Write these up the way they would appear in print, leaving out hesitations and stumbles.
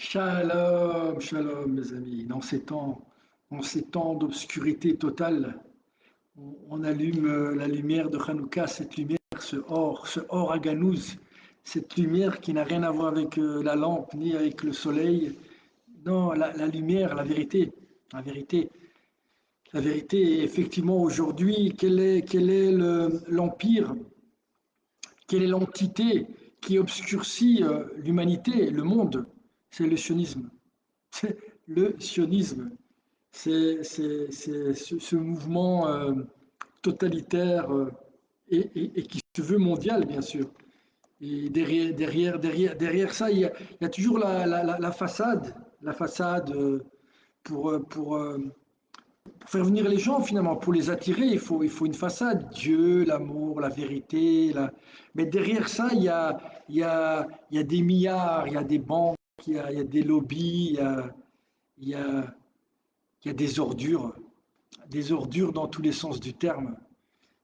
Shalom, shalom, mes amis. Dans ces temps d'obscurité totale, on allume la lumière de Hanouka, cette lumière, ce or à ganouz, cette lumière qui n'a rien à voir avec la lampe ni avec le soleil. Non, la lumière, la vérité, la vérité. Effectivement, aujourd'hui, quel est l'empire, quelle est l'entité qui obscurcit l'humanité, le monde? C'est le sionisme. C'est le sionisme. C'est ce mouvement totalitaire et qui se veut mondial, bien sûr. Et derrière ça, il y a toujours la façade pour, euh, pour, euh, pour faire venir les gens, finalement, pour les attirer, il faut une façade. Dieu, l'amour, la vérité. Mais derrière ça, il y a des milliards, il y a des banques, il y a des lobbies, il y a, il y a des ordures dans tous les sens du terme,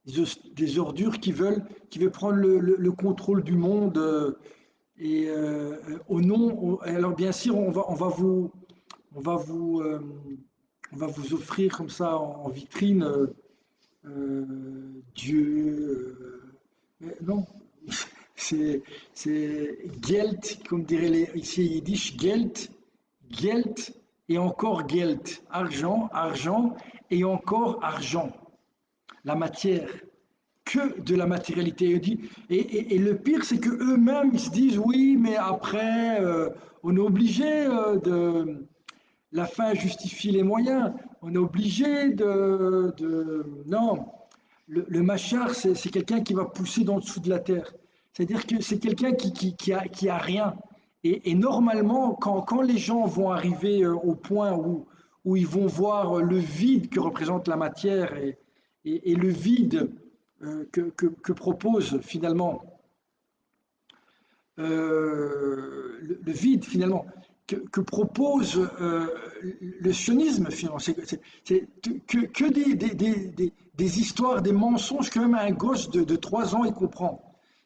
des ordures qui veulent prendre le contrôle du monde au nom. Alors bien sûr, on va vous, euh, on va vous offrir comme ça en vitrine Dieu. Mais non, c'est Geld, comme dirait ici Yiddish, Geld et encore Geld, argent, argent et encore argent, la matière, que de la matérialité. Et le pire, c'est que eux-mêmes, ils se disent, oui, mais après, on est obligé de... La fin justifie les moyens. On est obligé non, le machar, c'est quelqu'un qui va pousser dans le dessous de la terre. C'est-à-dire que c'est quelqu'un qui a rien. Et normalement, quand les gens vont arriver au point où ils vont voir le vide que représente la matière et le vide que propose finalement le vide finalement que propose le sionisme finalement, c'est que des histoires, des mensonges que même un gosse de 3 ans il comprend.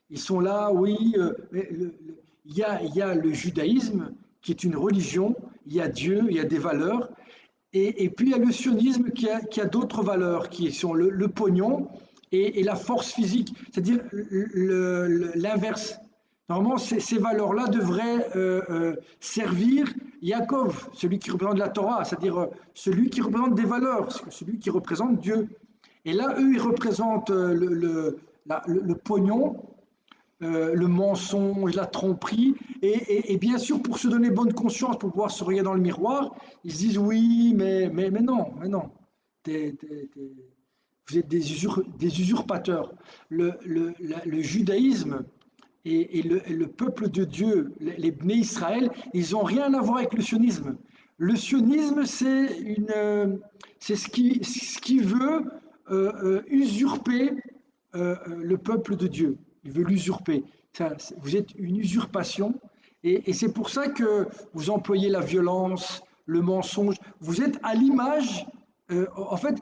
Ils sont là, oui, il y a le judaïsme qui est une religion, il y a Dieu, il y a des valeurs, et puis il y a le sionisme qui a d'autres valeurs, qui sont le pognon et la force physique, c'est-à-dire l'inverse. Normalement, ces valeurs-là devraient servir Yaakov, celui qui représente la Torah, c'est-à-dire celui qui représente des valeurs, celui qui représente Dieu. Et là, eux, ils représentent le pognon, le mensonge, la tromperie, et bien sûr, pour se donner bonne conscience, pour pouvoir se regarder dans le miroir, ils se disent oui, mais non, t'es, t'es, t'es, vous êtes des usurpateurs. Le judaïsme et le peuple de Dieu, les Bnei Israël, ils n'ont rien à voir avec le sionisme. Le sionisme, c'est ce qui veut usurper le peuple de Dieu. Il veut l'usurper. Vous êtes une usurpation. Et c'est pour ça que vous employez la violence, le mensonge. Vous êtes à l'image. En fait,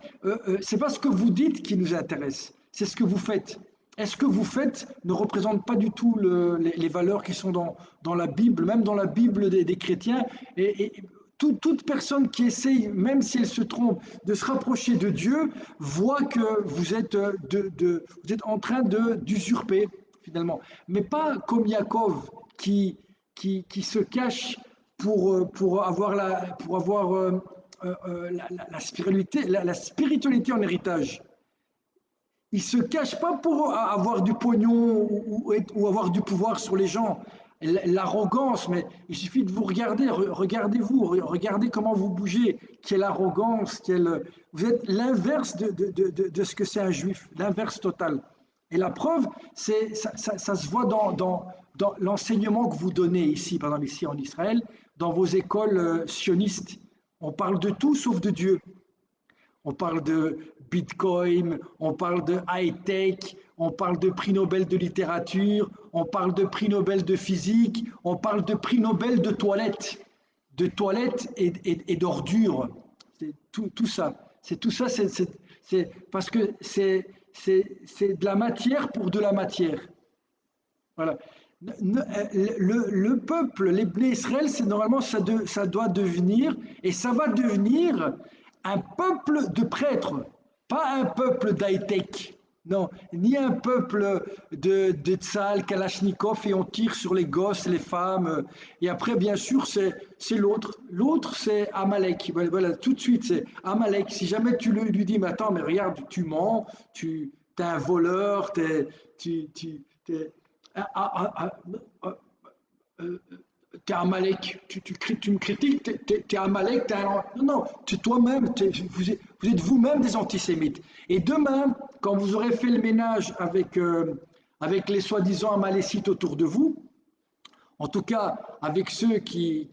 c'est pas ce que vous dites qui nous intéresse, c'est ce que vous faites. Et ce que vous faites ne représente pas du tout les valeurs qui sont dans la Bible, même dans la Bible des chrétiens. Et toute personne qui essaye, même si elle se trompe, de se rapprocher de Dieu, voit que vous êtes en train d'usurper, finalement. Mais pas comme Yaakov, qui se cache pour avoir la spiritualité en héritage. Il ne se cache pas pour avoir du pognon ou avoir du pouvoir sur les gens. L'arrogance, mais il suffit de vous regarder, regardez-vous, regardez comment vous bougez, quelle arrogance, vous êtes l'inverse de ce que c'est un juif, l'inverse total. Et la preuve, ça se voit dans l'enseignement que vous donnez ici, par exemple ici en Israël, dans vos écoles sionistes. On parle de tout sauf de Dieu. On parle de Bitcoin, on parle de high-tech, on parle de prix Nobel de littérature, on parle de prix Nobel de physique, on parle de prix Nobel de toilettes et d'ordures. C'est tout ça. C'est tout ça, c'est parce que c'est de la matière pour de la matière. Voilà. le peuple, les Bnei Israël, c'est normalement ça doit devenir, et ça va devenir un peuple de prêtres, pas un peuple d'high-tech. Non, ni un peuple de Tzal, Kalachnikov, et on tire sur les gosses, les femmes. Et après, bien sûr, c'est l'autre. L'autre, c'est Amalek. Voilà, tout de suite, c'est Amalek. Si jamais tu lui dis, mais attends, mais regarde, tu mens, tu es un voleur, t'es, ah, ah, ah, ah, euh, t'es Amalek, tu me critiques, t'es Amalek, non, non, tu toi-même, vous êtes vous-même des antisémites. Et demain, quand vous aurez fait le ménage avec les soi-disant Amalécites autour de vous, en tout cas avec ceux qui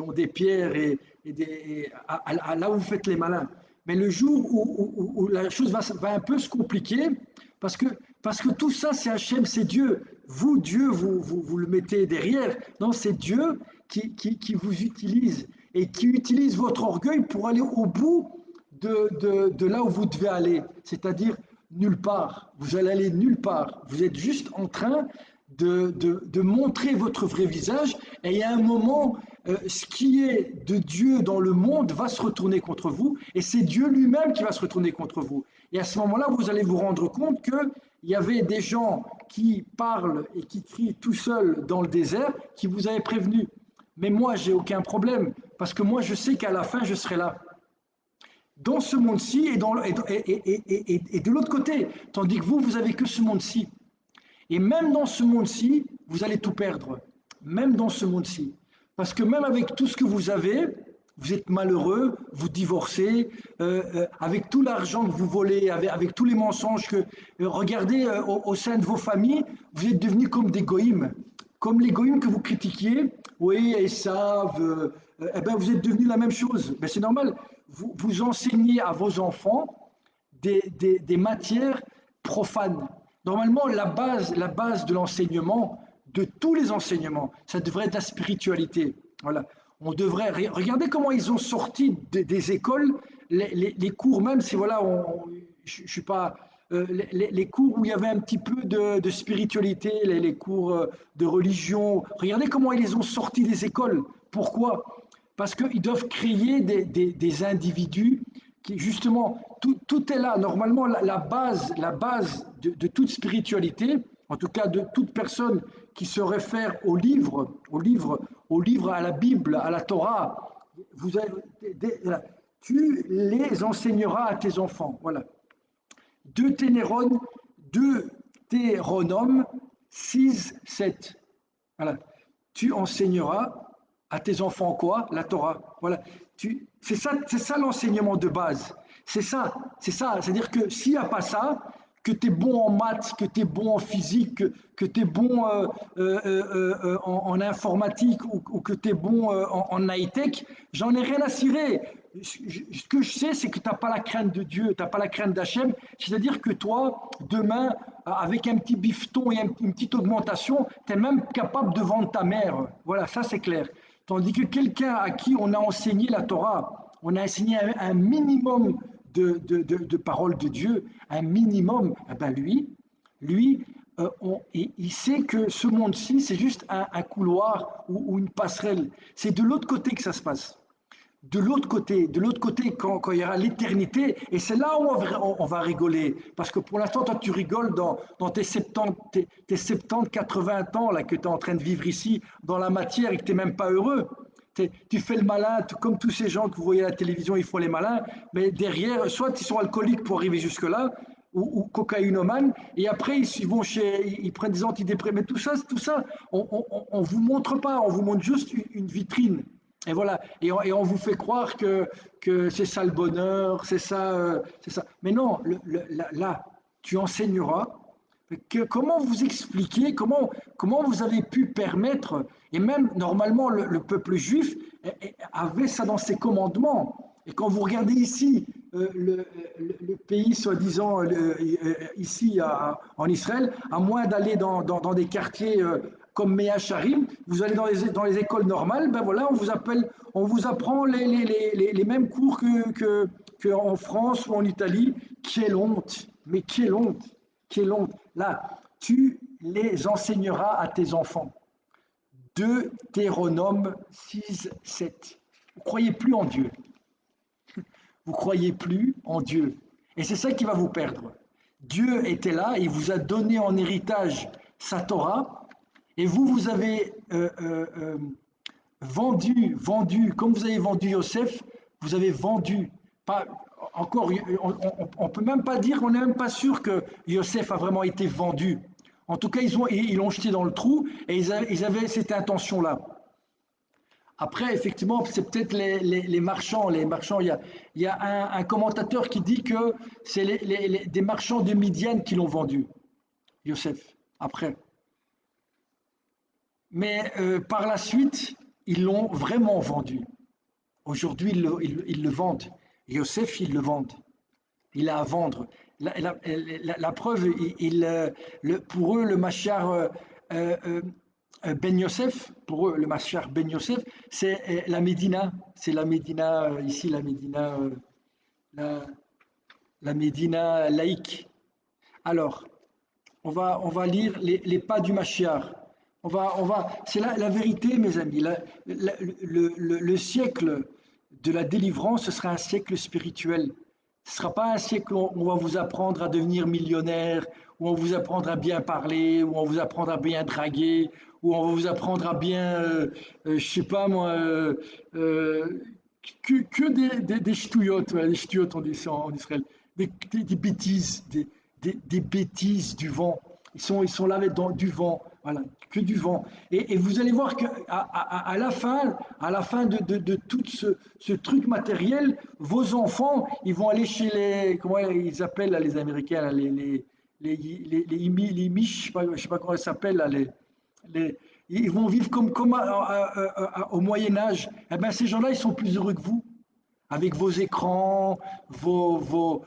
ont des pierres là où vous faites les malins. Mais le jour où la chose va un peu se compliquer, parce que, parce que tout ça, c'est Hachem, c'est Dieu. Vous, Dieu, vous le mettez derrière. Non, c'est Dieu qui vous utilise et qui utilise votre orgueil pour aller au bout de là où vous devez aller, c'est-à-dire nulle part. Vous allez aller nulle part. Vous êtes juste en train de montrer votre vrai visage, et il y a un moment, ce qui est de Dieu dans le monde va se retourner contre vous, et c'est Dieu lui-même qui va se retourner contre vous. Et à ce moment-là, vous allez vous rendre compte qu'il y avait des gens qui parlent et qui crient tout seuls dans le désert, qui vous avaient prévenu. Mais moi, j'ai aucun problème, parce que moi, je sais qu'à la fin, je serai là dans ce monde-ci et de l'autre côté. Tandis que vous, vous avez que ce monde-ci. Et même dans ce monde-ci, vous allez tout perdre. Même dans ce monde-ci. Parce que même avec tout ce que vous avez, vous êtes malheureux, vous divorcez, avec tout l'argent que vous volez, avec tous les mensonges que... regardez au sein de vos familles, vous êtes devenus comme des goïms. Comme les goïms que vous critiquiez, oui, ils savent, eh ben vous êtes devenus la même chose. Ben c'est normal. Vous enseignez à vos enfants des matières profanes. Normalement, la base de l'enseignement, de tous les enseignements, ça devrait être la spiritualité. Voilà. On devrait regarder comment ils ont sorti des écoles, les cours même, si voilà, je suis pas les cours où il y avait un petit peu de spiritualité, les cours de religion. Regardez comment ils les ont sortis des écoles. Pourquoi? Parce qu'ils doivent créer des individus qui, justement, tout est là. Normalement, la base de toute spiritualité, en tout cas de toute personne qui se réfère au livre, à la Bible, à la Torah, vous avez, tu les enseigneras à tes enfants. Voilà. Deutéronome 6, 7. Voilà. Tu enseigneras à tes enfants quoi? La Torah. Voilà. C'est ça l'enseignement de base. C'est ça. C'est-à-dire que s'il n'y a pas ça, que tu es bon en maths, que tu es bon en physique, que tu es bon en informatique ou que tu es bon en high-tech, j'en ai rien à cirer. Ce que je sais, c'est que tu n'as pas la crainte de Dieu, tu n'as pas la crainte d'Hachem. C'est-à-dire que toi, demain, avec un petit bifton et une petite augmentation, tu es même capable de vendre ta mère. Voilà, ça c'est clair. Tandis que quelqu'un à qui on a enseigné la Torah, on a enseigné un minimum de paroles de Dieu, un minimum, eh ben lui il sait que ce monde-ci, c'est juste un couloir ou une passerelle. C'est de l'autre côté que ça se passe. De l'autre côté quand il y aura l'éternité, et c'est là où on va rigoler. Parce que pour l'instant, toi, tu rigoles dans tes 70, 80 ans là, que tu es en train de vivre ici, dans la matière, et que tu n'es même pas heureux. Tu fais le malin, comme tous ces gens que vous voyez à la télévision, ils font les malins, mais derrière, soit ils sont alcooliques pour arriver jusque-là, ou cocaïnomanes, et après ils prennent des antidépresseurs. Mais tout ça, on vous montre pas, on vous montre juste une vitrine. Et voilà, et on vous fait croire que c'est ça le bonheur, c'est ça, c'est ça. Mais non, là, tu enseigneras. Comment vous expliquez, comment vous avez pu permettre, et même normalement le peuple juif avait ça dans ses commandements. Et quand vous regardez ici, le pays soi-disant ici en Israël, à moins d'aller dans des quartiers comme Mea Sharim, vous allez dans les écoles normales, ben voilà, on vous apprend les mêmes cours que en France ou en Italie. Quelle honte, mais quelle honte, quelle honte. Là, tu les enseigneras à tes enfants. Deutéronome 6, 7. Vous ne croyez plus en Dieu. Vous ne croyez plus en Dieu. Et c'est ça qui va vous perdre. Dieu était là, il vous a donné en héritage sa Torah, et vous, vous avez vendu, comme vous avez vendu Yosef, vous avez vendu. Pas, encore, on ne peut même pas dire, on n'est même pas sûr que Yosef a vraiment été vendu. En tout cas, ils l'ont jeté dans le trou et ils avaient cette intention-là. Après, effectivement, c'est peut-être les marchands. Il y a un commentateur qui dit que c'est des marchands de Midian qui l'ont vendu, Yosef, après. Mais par la suite, ils l'ont vraiment vendu. Aujourd'hui, ils le vendent. Yosef, ils le vendent. Il a à vendre. La preuve, pour eux, le Machar Ben Yosef, pour eux, le Machar Ben Yosef, c'est la Médina. C'est la Médina, ici, la, la Médina laïque. Alors, on va lire les pas du Mashiach. C'est la vérité, mes amis. Le siècle de la délivrance, ce sera un siècle spirituel. Ce ne sera pas un siècle où on va vous apprendre à devenir millionnaire, où on va vous apprendre à bien parler, où on va vous apprendre à bien draguer, où on va vous apprendre à bien, je sais pas moi, que des ch'touillottes, voilà, des ch'touillottes on dit ça en Israël, des bêtises, des bêtises du vent. Ils sont là dans du vent, voilà, que du vent. Et vous allez voir qu'à à la fin de tout ce truc matériel, vos enfants, ils vont aller chez les, comment ils appellent là, les Américains, là, les miches, je sais pas comment ils s'appellent, là, les, ils vont vivre comme au Moyen Âge. Eh ben, ces gens-là, ils sont plus heureux que vous avec vos écrans, vos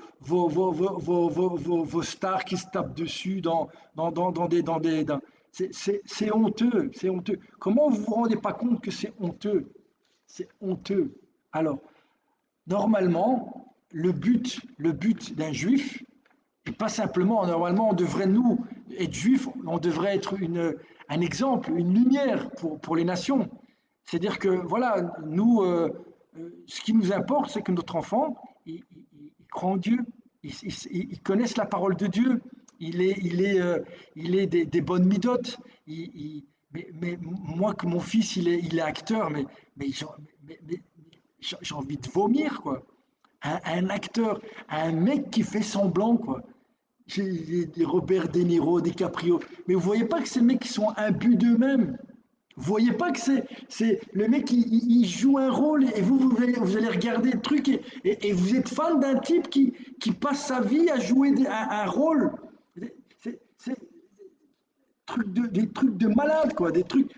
stars qui se tapent dessus c'est honteux, c'est honteux. Comment vous vous rendez pas compte que c'est honteux? C'est honteux. Alors, normalement, le but d'un juif, et pas simplement, normalement, on devrait, nous, être juifs, on devrait être un exemple, une lumière pour les nations. C'est-à-dire que, voilà, nous, ce qui nous importe, c'est que notre enfant, il croit en Dieu, il connaisse la parole de Dieu, il est des bonnes midotes. Mais moi, que mon fils, il est acteur, mais j'ai envie de vomir, quoi. Un acteur, un mec qui fait semblant, quoi. J'ai des Robert De Niro, des Caprio. Mais vous voyez pas que ces mecs qui sont imbus d'eux-mêmes. Vous voyez pas que c'est le mec il joue un rôle et vous allez regarder le truc et vous êtes fan d'un type qui passe sa vie à jouer un rôle. C'est des trucs de malade, quoi, des trucs.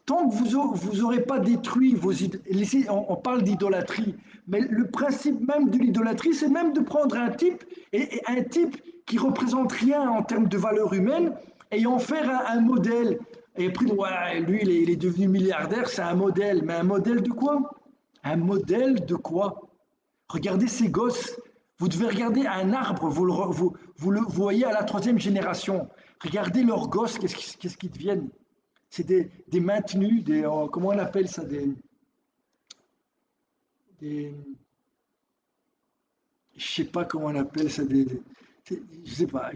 Tant que vous n'aurez pas détruit vos idées, on parle d'idolâtrie, mais le principe même de l'idolâtrie, c'est même de prendre un type, et un type qui représente rien en termes de valeur humaine, et en faire un modèle. Et après, ouais, lui, il est devenu milliardaire, c'est un modèle. Mais un modèle de quoi? Un modèle de quoi? Regardez ces gosses. Vous devez regarder un arbre, vous le voyez à la troisième génération. Regardez leurs gosses, qu'est-ce qu'ils deviennent? C'est des maintenus, comment on appelle ça, des je sais pas comment on appelle ça, je sais pas,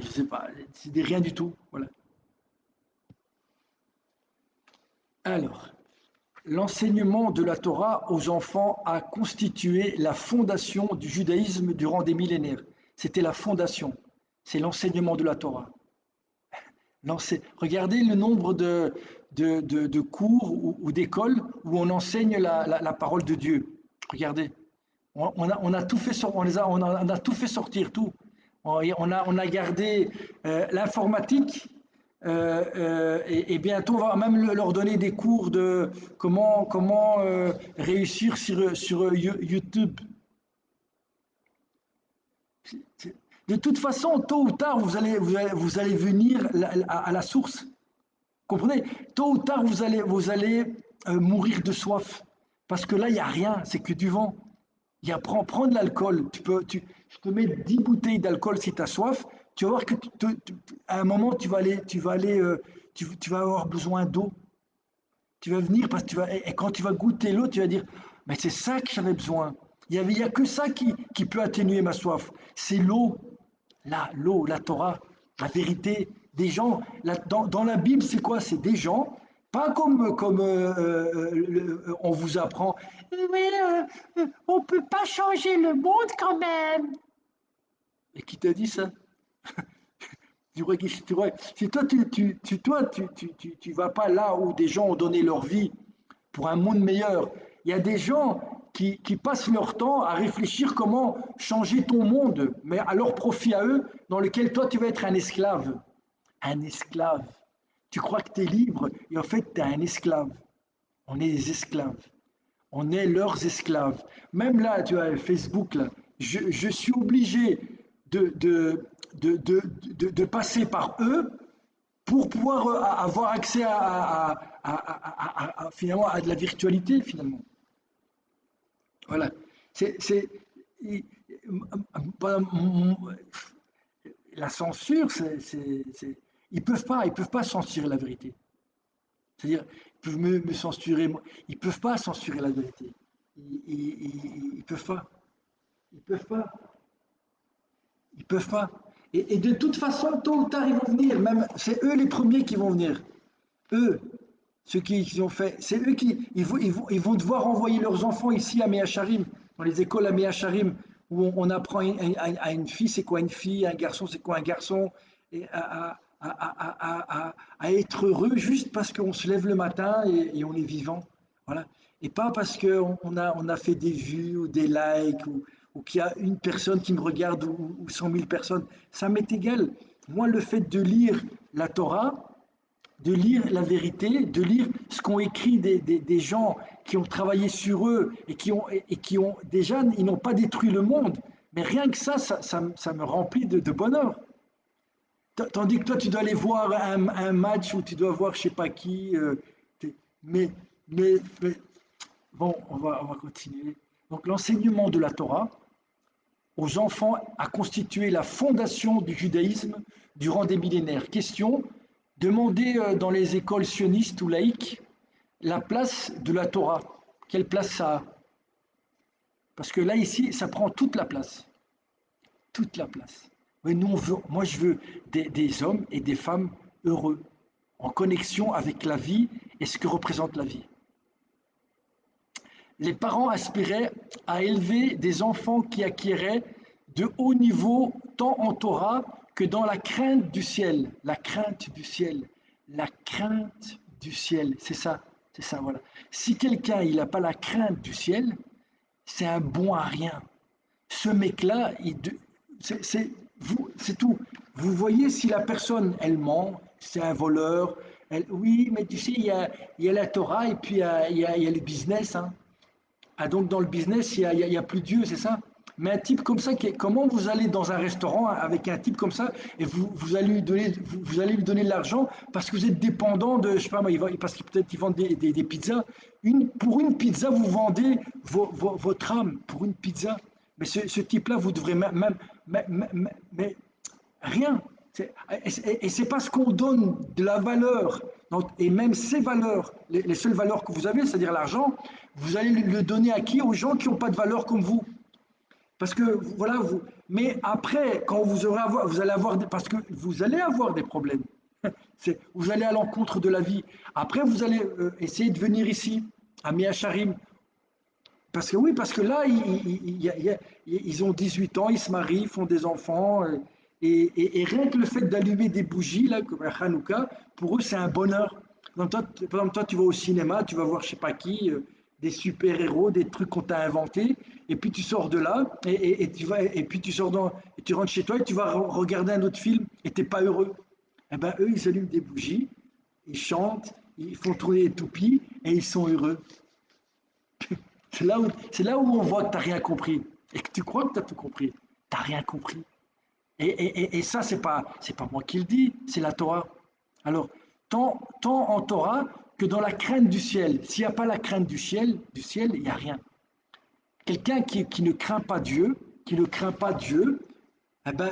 c'est des rien du tout, voilà. Alors, l'enseignement de la Torah aux enfants a constitué la fondation du judaïsme durant des millénaires. C'était la fondation, c'est l'enseignement de la Torah. Regardez le nombre de cours ou d'écoles où on enseigne la parole de Dieu. Regardez, on a tout fait, on a tout fait sortir, tout. On a gardé l'informatique et bientôt on va même leur donner des cours de comment réussir sur YouTube. De toute façon, tôt ou tard, vous allez venir à la source. Comprenez? Tôt ou tard, vous allez mourir de soif. Parce que là, il n'y a rien, c'est que du vent. Prends de l'alcool. Je te mets 10 bouteilles d'alcool si tu as soif. Tu vas voir que à un moment, tu vas avoir besoin d'eau. Tu vas venir parce que et quand tu vas goûter l'eau, tu vas dire, mais c'est ça que j'avais besoin. Il y a que ça qui peut atténuer ma soif. C'est l'eau, l'eau, la Torah, la vérité. Des gens, dans la Bible, c'est quoi? C'est des gens, pas comme on vous apprend. Mais on peut pas changer le monde quand même. Et qui t'a dit ça? Si toi, tu vas pas là où des gens ont donné leur vie pour un monde meilleur, il y a des gens qui passent leur temps à réfléchir comment changer ton monde, mais à leur profit à eux, dans lequel toi, tu vas être un esclave. Un esclave. Tu crois que tu es libre, et en fait, tu es un esclave. On est des esclaves. On est leurs esclaves. Même là, tu vois, Facebook, là, je suis obligé de, de, de passer par eux pour pouvoir avoir accès finalement à de la virtualité, finalement. Voilà. C'est, la censure, ils peuvent pas censurer la vérité. C'est-à-dire, ils peuvent me censurer, ils peuvent pas censurer la vérité. Ils peuvent pas. Ils peuvent pas. Ils peuvent pas. Et de toute façon, tôt ou tard, ils vont venir. Même, c'est eux les premiers qui vont venir. Eux, ceux qui ont fait, c'est eux qui ils vont devoir envoyer leurs enfants ici à Meacharim, dans les écoles à Meacharim, où on apprend à une fille c'est quoi une fille, à un garçon c'est quoi un garçon, et à être heureux juste parce qu'on se lève le matin et on est vivant. Voilà. Et pas parce on a fait des vues ou des likes ou qu'il y a une personne qui me regarde ou 100 000 personnes. Ça m'est égal. Moi, le fait de lire la Torah, de lire la vérité, de lire ce qu'ont écrit des gens qui ont travaillé sur eux et qui ont déjà, ils n'ont pas détruit le monde. Mais rien que ça me remplit de bonheur. Tandis que toi, tu dois aller voir un match où tu dois voir je sais pas qui. Mais, mais, bon, on va continuer. Donc l'enseignement de la Torah aux enfants a constitué la fondation du judaïsme durant des millénaires. Question, demandez dans les écoles sionistes ou laïques la place de la Torah. Quelle place ça a? Parce que là, ici, ça prend toute la place. Toute la place. Mais nous, moi, je veux des hommes et des femmes heureux, en connexion avec la vie et ce que représente la vie. Les parents aspiraient à élever des enfants qui acquéraient de hauts niveaux tant en Torah que dans la crainte du ciel. La crainte du ciel. La crainte du ciel. C'est ça, voilà. Si quelqu'un il n'a pas la crainte du ciel, c'est un bon à rien. Ce mec-là, c'est tout. Vous voyez si la personne, elle ment, c'est un voleur. Oui, mais tu sais, il y a la Torah et puis il y a le business. Hein. Ah, donc dans le business, il y a plus Dieu, c'est ça? Mais un type comme ça, comment vous allez dans un restaurant avec un type comme ça et vous allez vous allez lui donner de l'argent parce que vous êtes dépendant de, je sais pas moi, parce que peut-être ils vendent des pizzas. Pour une pizza, vous vendez votre âme pour une pizza. Mais ce type-là, vous devrez mais rien. Et c'est parce qu'on donne de la valeur, donc, et même ces valeurs, les seules valeurs que vous avez, c'est-à-dire l'argent, vous allez le donner à qui? Aux gens qui n'ont pas de valeur comme vous. Parce que, voilà, mais après, quand vous allez avoir, parce que vous allez avoir des problèmes. Vous allez à l'encontre de la vie. Après, vous allez essayer de venir ici, à Miacharim. Parce que oui, parce que là, ils ont 18 ans, ils se marient, ils font des enfants. Et rien que le fait d'allumer des bougies, là, comme à Hanouka, pour eux, c'est un bonheur. Donc, toi, par exemple, toi, tu vas au cinéma, tu vas voir je sais pas qui, des super-héros, des trucs qu'on t'a inventés, et puis tu sors de là, et puis et tu rentres chez toi, et tu vas regarder un autre film, et t'es pas heureux. Eh ben, eux, ils allument des bougies, ils chantent, ils font tourner les toupies, et ils sont heureux. C'est là où on voit que tu n'as rien compris et que tu crois que tu as tout compris. Tu n'as rien compris. Et ça, c'est pas moi qui le dis, c'est la Torah. Alors, tant en Torah que dans la crainte du ciel. S'il n'y a pas la crainte du ciel, il n'y a rien. Quelqu'un qui ne craint pas Dieu, qui ne craint pas Dieu, Eh ben,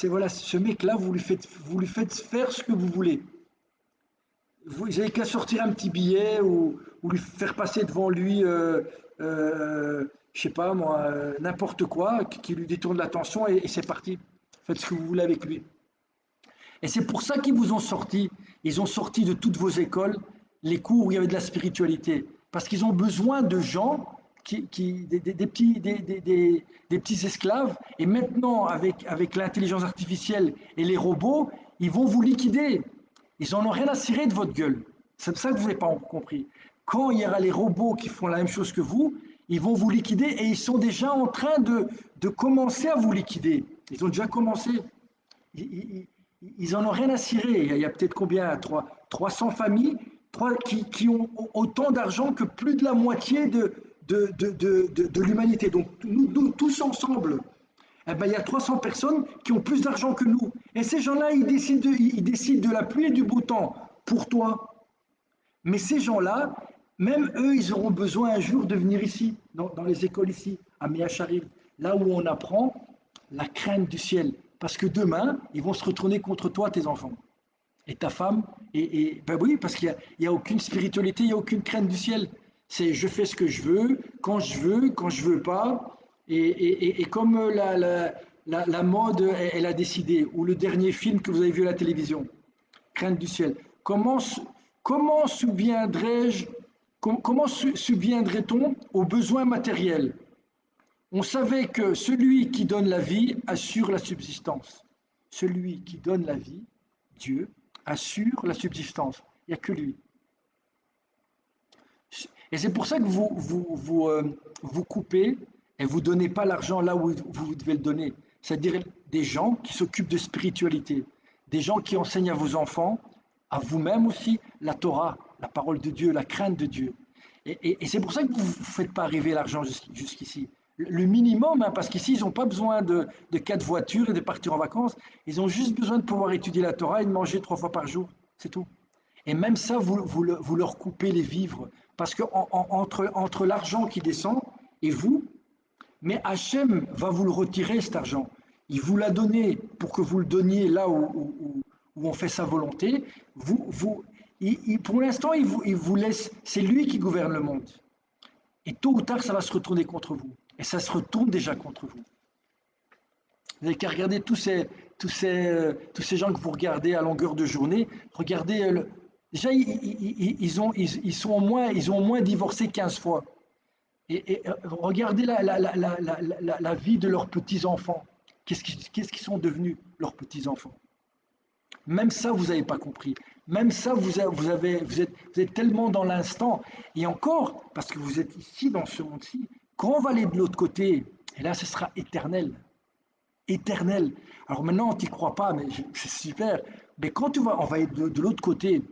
voilà, ce mec-là, vous lui faites faire ce que vous voulez. Vous n'avez qu'à sortir un petit billet ou lui faire passer devant lui, je sais pas moi, n'importe quoi qui lui détourne l'attention et c'est parti. Faites ce que vous voulez avec lui. Et c'est pour ça qu'ils vous ont sorti. Ils ont sorti de toutes vos écoles les cours où il y avait de la spiritualité. Parce qu'ils ont besoin de gens, des petits esclaves. Et maintenant, avec l'intelligence artificielle et les robots, ils vont vous liquider. Ils n'en ont rien à cirer de votre gueule. C'est ça que vous n'avez pas compris. Quand il y aura les robots qui font la même chose que vous, ils vont vous liquider et ils sont déjà en train de commencer à vous liquider. Ils ont déjà commencé. Ils, ils en ont rien à cirer. Il y a peut-être combien 300 familles qui ont autant d'argent que plus de la moitié de l'humanité. Donc nous, tous ensemble, eh ben, il y a 300 personnes qui ont plus d'argent que nous. Et ces gens-là, ils décident de la pluie et du beau temps pour toi. Mais ces gens-là, même eux, ils auront besoin un jour de venir ici, dans les écoles ici, à Mia Sharif, là où on apprend la crainte du ciel. Parce que demain, ils vont se retourner contre toi, tes enfants, et ta femme. Ben oui, parce qu'il n'y a aucune spiritualité, il n'y a aucune crainte du ciel. C'est je fais ce que je veux, quand je veux pas. Et comme la mode, elle a décidé, ou le dernier film que vous avez vu à la télévision, crainte du ciel. Comment, comment subviendrais-je, comment subviendrait-on aux besoins matériels? On savait que celui qui donne la vie assure la subsistance. Celui qui donne la vie, Dieu, assure la subsistance. Il n'y a que lui. Et c'est pour ça que vous coupez et vous ne donnez pas l'argent là où vous devez le donner. C'est-à-dire des gens qui s'occupent de spiritualité, des gens qui enseignent à vos enfants, à vous-même aussi, la Torah, la parole de Dieu, la crainte de Dieu. Et c'est pour ça que vous ne faites pas arriver l'argent jusqu'ici. Le minimum, hein, parce qu'ici, ils n'ont pas besoin de 4 voitures et de partir en vacances. Ils ont juste besoin de pouvoir étudier la Torah et de manger 3 fois par jour. C'est tout. Et même ça, vous leur coupez les vivres. Parce que entre l'argent qui descend et vous, mais Hachem va vous le retirer, cet argent. Il vous l'a donné pour que vous le donniez là où on fait sa volonté. Pour l'instant, il vous laisse. C'est lui qui gouverne le monde. Et tôt ou tard, ça va se retourner contre vous. Et ça se retourne déjà contre vous. Vous n'avez qu'à regarder tous ces gens que vous regardez à longueur de journée. Regardez, déjà, ils ont au moins divorcé 15 fois. Et regardez la vie de leurs petits-enfants. Qu'est-ce qu'ils sont devenus, leurs petits-enfants? Même ça, vous n'avez pas compris. Même ça, vous êtes tellement dans l'instant. Et encore, parce que vous êtes ici, dans ce monde-ci, quand on va aller de l'autre côté, et là, ce sera éternel. Éternel. Alors maintenant, tu n'y crois pas, mais c'est super. Mais quand on va être de l'autre côté,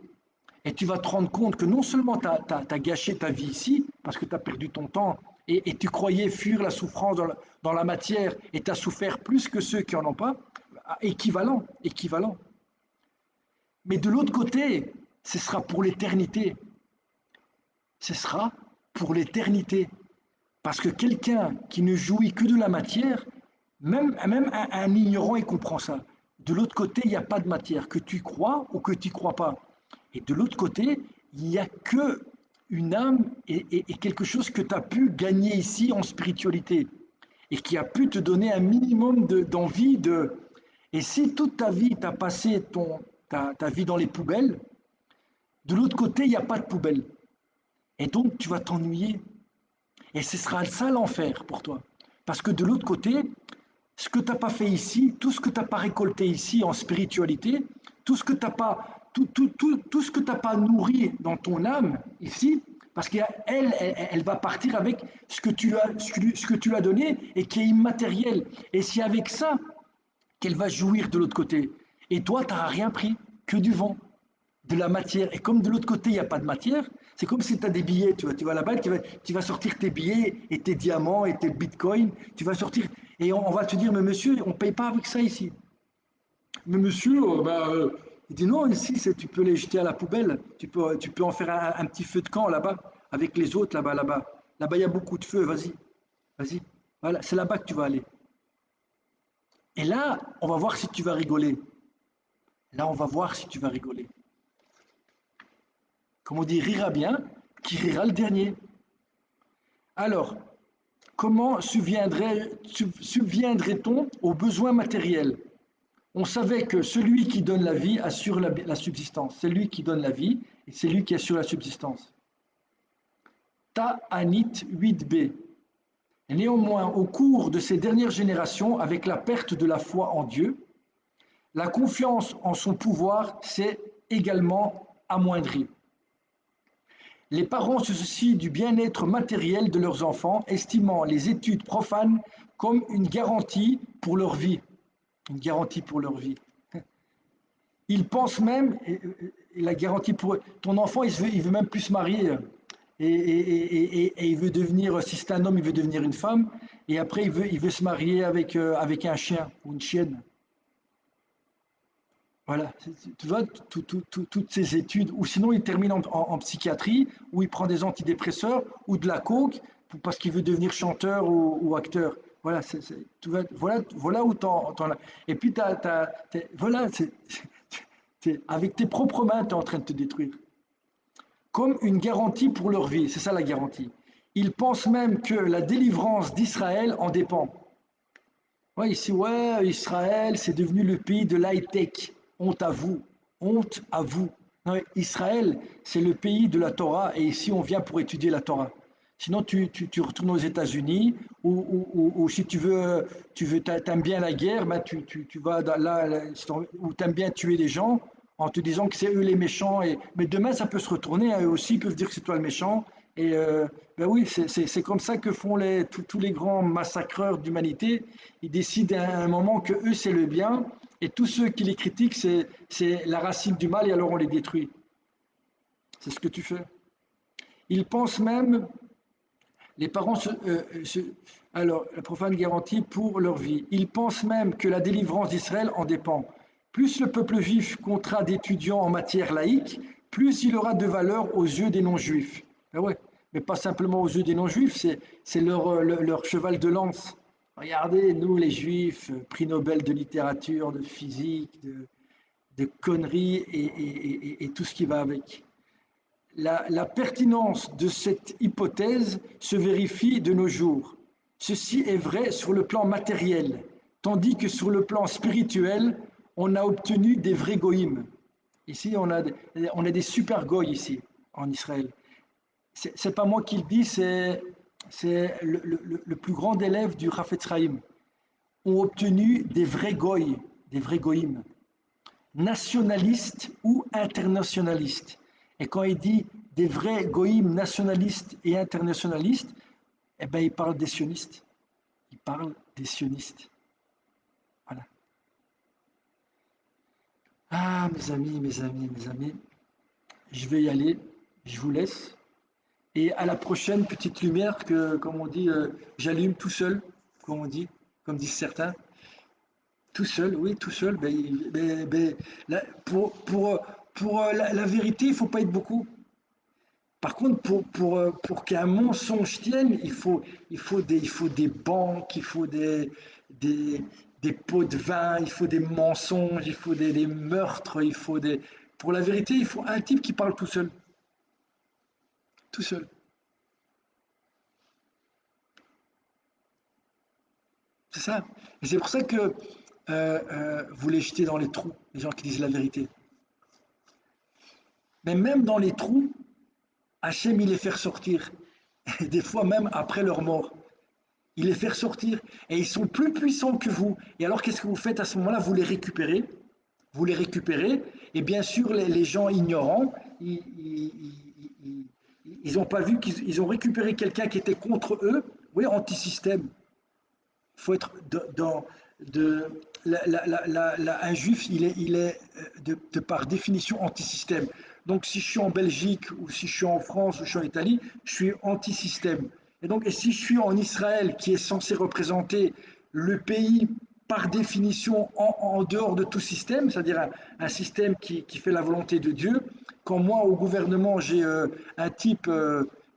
et tu vas te rendre compte que non seulement tu as gâché ta vie ici, parce que tu as perdu ton temps, et tu croyais fuir la souffrance dans la matière, et tu as souffert plus que ceux qui n'en ont pas, équivalent, équivalent. Mais de l'autre côté, ce sera pour l'éternité. Ce sera pour l'éternité. Parce que quelqu'un qui ne jouit que de la matière, même un ignorant, il comprend ça. De l'autre côté, il n'y a pas de matière, que tu crois ou que tu ne crois pas. Et de l'autre côté, il n'y a que une âme et quelque chose que tu as pu gagner ici en spiritualité et qui a pu te donner un minimum d'envie de... Et si toute ta vie, tu as passé ta vie dans les poubelles, de l'autre côté, il n'y a pas de poubelle. Et donc, tu vas t'ennuyer. Et ce sera ça l'enfer pour toi. Parce que de l'autre côté, ce que tu n'as pas fait ici, tout ce que tu n'as pas récolté ici en spiritualité, tout ce que tu n'as pas, tout ce que tu pas nourri dans ton âme ici, parce qu'elle va partir avec ce que tu lui as donné et qui est immatériel. Et c'est avec ça qu'elle va jouir de l'autre côté. Et toi, tu n'auras rien pris, que du vent, de la matière. Et comme de l'autre côté, il n'y a pas de matière, c'est comme si tu as des billets, tu vas là-bas, tu vas sortir tes billets et tes diamants et tes bitcoins, tu vas sortir, et on va te dire, mais monsieur, on ne paye pas avec ça ici. Mais monsieur, il dit non, ici, tu peux les jeter à la poubelle, tu peux en faire un petit feu de camp là-bas, avec les autres là-bas, là-bas. Là-bas, il y a beaucoup de feux, vas-y, vas-y. Voilà, c'est là-bas que tu vas aller. Et là, on va voir si tu vas rigoler. Là, on va voir si tu vas rigoler. Comme on dit, rira bien, qui rira le dernier. Alors, comment subviendrait-on aux besoins matériels? On savait que celui qui donne la vie assure la subsistance. C'est lui qui donne la vie et c'est lui qui assure la subsistance. Ta'anit 8b. Néanmoins, au cours de ces dernières générations, avec la perte de la foi en Dieu, la confiance en son pouvoir s'est également amoindrie. Les parents se soucient du bien-être matériel de leurs enfants, estimant les études profanes comme une garantie pour leur vie. Une garantie pour leur vie. Ils pensent même, et la garantie pour ton enfant, il veut même plus se marier. Et il veut devenir, si c'est un homme, il veut devenir une femme. Et après, il veut se marier avec un chien ou une chienne. Voilà, tu vois, toutes ces études, ou sinon il termine en psychiatrie, où il prend des antidépresseurs ou de la coke parce qu'il veut devenir chanteur ou acteur. Voilà, tu vois, voilà où t'en as. Et puis, voilà, avec tes propres mains, tu es en train de te détruire. Comme une garantie pour leur vie, c'est ça la garantie. Ils pensent même que la délivrance d'Israël en dépend. Ouais, ici, ouais, Israël, c'est devenu le pays de l'high-tech. Honte à vous. Honte à vous. Non, Israël, c'est le pays de la Torah et ici, on vient pour étudier la Torah. Sinon, tu retournes aux États-Unis ou si t'aimes bien la guerre, ben tu vas là, où t'aimes bien tuer les gens en te disant que c'est eux les méchants. Mais demain, ça peut se retourner. Hein, eux aussi peuvent dire que c'est toi le méchant. Et ben oui, c'est comme ça que font tous les grands massacreurs d'humanité. Ils décident à un moment que eux, c'est le bien. Et tous ceux qui les critiquent, c'est la racine du mal et alors on les détruit. C'est ce que tu fais. Ils pensent même, les parents alors, la profane garantie pour leur vie. Ils pensent même que la délivrance d'Israël en dépend. Plus le peuple juif comptera d'étudiants en matière laïque, plus il aura de valeur aux yeux des non-juifs. Ben ouais, mais pas simplement aux yeux des non-juifs, c'est leur cheval de lance. Regardez, nous les juifs, prix Nobel de littérature, de physique, de conneries et tout ce qui va avec. La pertinence de cette hypothèse se vérifie de nos jours. Ceci est vrai sur le plan matériel, tandis que sur le plan spirituel, on a obtenu des vrais goïms. Ici, on a des super goïs ici, en Israël. C'est pas moi qui le dis, c'est le plus grand élève du Chafetz Chaim. Ont obtenu des vrais goïs, des vrais goïms, nationalistes ou internationalistes. Et quand il dit des vrais goïms nationalistes et internationalistes, eh ben, il parle des sionistes. Il parle des sionistes. Voilà. Ah, mes amis, mes amis, mes amis, je vais y aller. Je vous laisse. Et à la prochaine petite lumière que, comme on dit, j'allume tout seul, comme on dit, comme disent certains. Tout seul, oui, tout seul. La vérité, il ne faut pas être beaucoup. Par contre, pour qu'un mensonge tienne, il faut des banques, il faut des, des pots de vin, il faut des mensonges, il faut des meurtres, il faut des... Pour la vérité, il faut un type qui parle tout seul. Tout seul. C'est ça. Et c'est pour ça que vous les jetez dans les trous, les gens qui disent la vérité. Mais même dans les trous, Hachem, il les fait ressortir. Et des fois même après leur mort. Il les fait ressortir. Et ils sont plus puissants que vous. Et alors, qu'est-ce que vous faites à ce moment-là? Vous les récupérez. Vous les récupérez. Et bien sûr, les gens ignorants, ils n'ont pas vu qu'ils ont récupéré quelqu'un qui était contre eux. Oui, anti-système. Il faut être dans... De, un juif, il est de par définition anti-système. Donc, si je suis en Belgique ou si je suis en France ou je suis en Italie, je suis anti-système. Et si je suis en Israël, qui est censé représenter le pays par définition en dehors de tout système, c'est-à-dire un système qui fait la volonté de Dieu, quand moi, au gouvernement, j'ai un type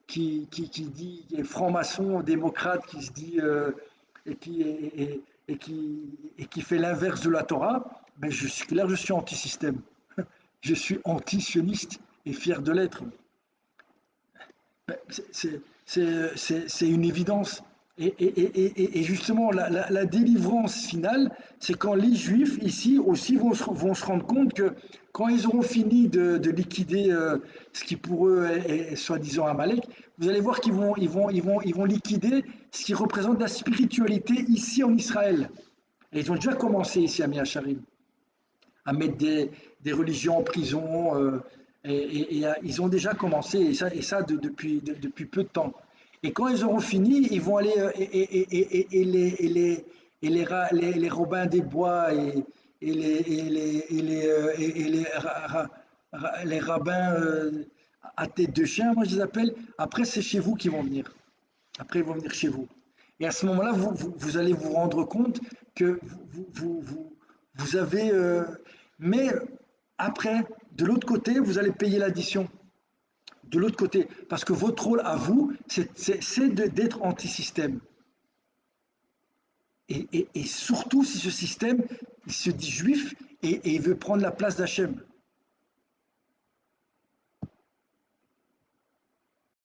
qui dit franc-maçon, démocrate, qui se dit et et qui fait l'inverse de la Torah, ben là je suis anti-système. Je suis anti-sioniste et fier de l'être. Ben, c'est une évidence. Et justement, la délivrance finale, c'est quand les Juifs, ici aussi, vont se rendre compte que quand ils auront fini de liquider ce qui pour eux est soi-disant Amalek, vous allez voir qu'ils vont liquider ce qui représente la spiritualité ici en Israël. Et ils ont déjà commencé ici à Miacharim à mettre des religions en prison. Ils ont déjà commencé, depuis peu de temps. Et quand ils auront fini, ils vont aller les Robins des Bois les rabbins à tête de chien, moi je les appelle. Après, c'est chez vous qu'ils vont venir. Après, ils vont venir chez vous. Et à ce moment-là, vous allez vous rendre compte que vous avez. Mais après, de l'autre côté, vous allez payer l'addition. De l'autre côté. Parce que votre rôle à vous, c'est d'être anti-système. Et surtout si ce système, il se dit juif et il veut prendre la place d'Hachem.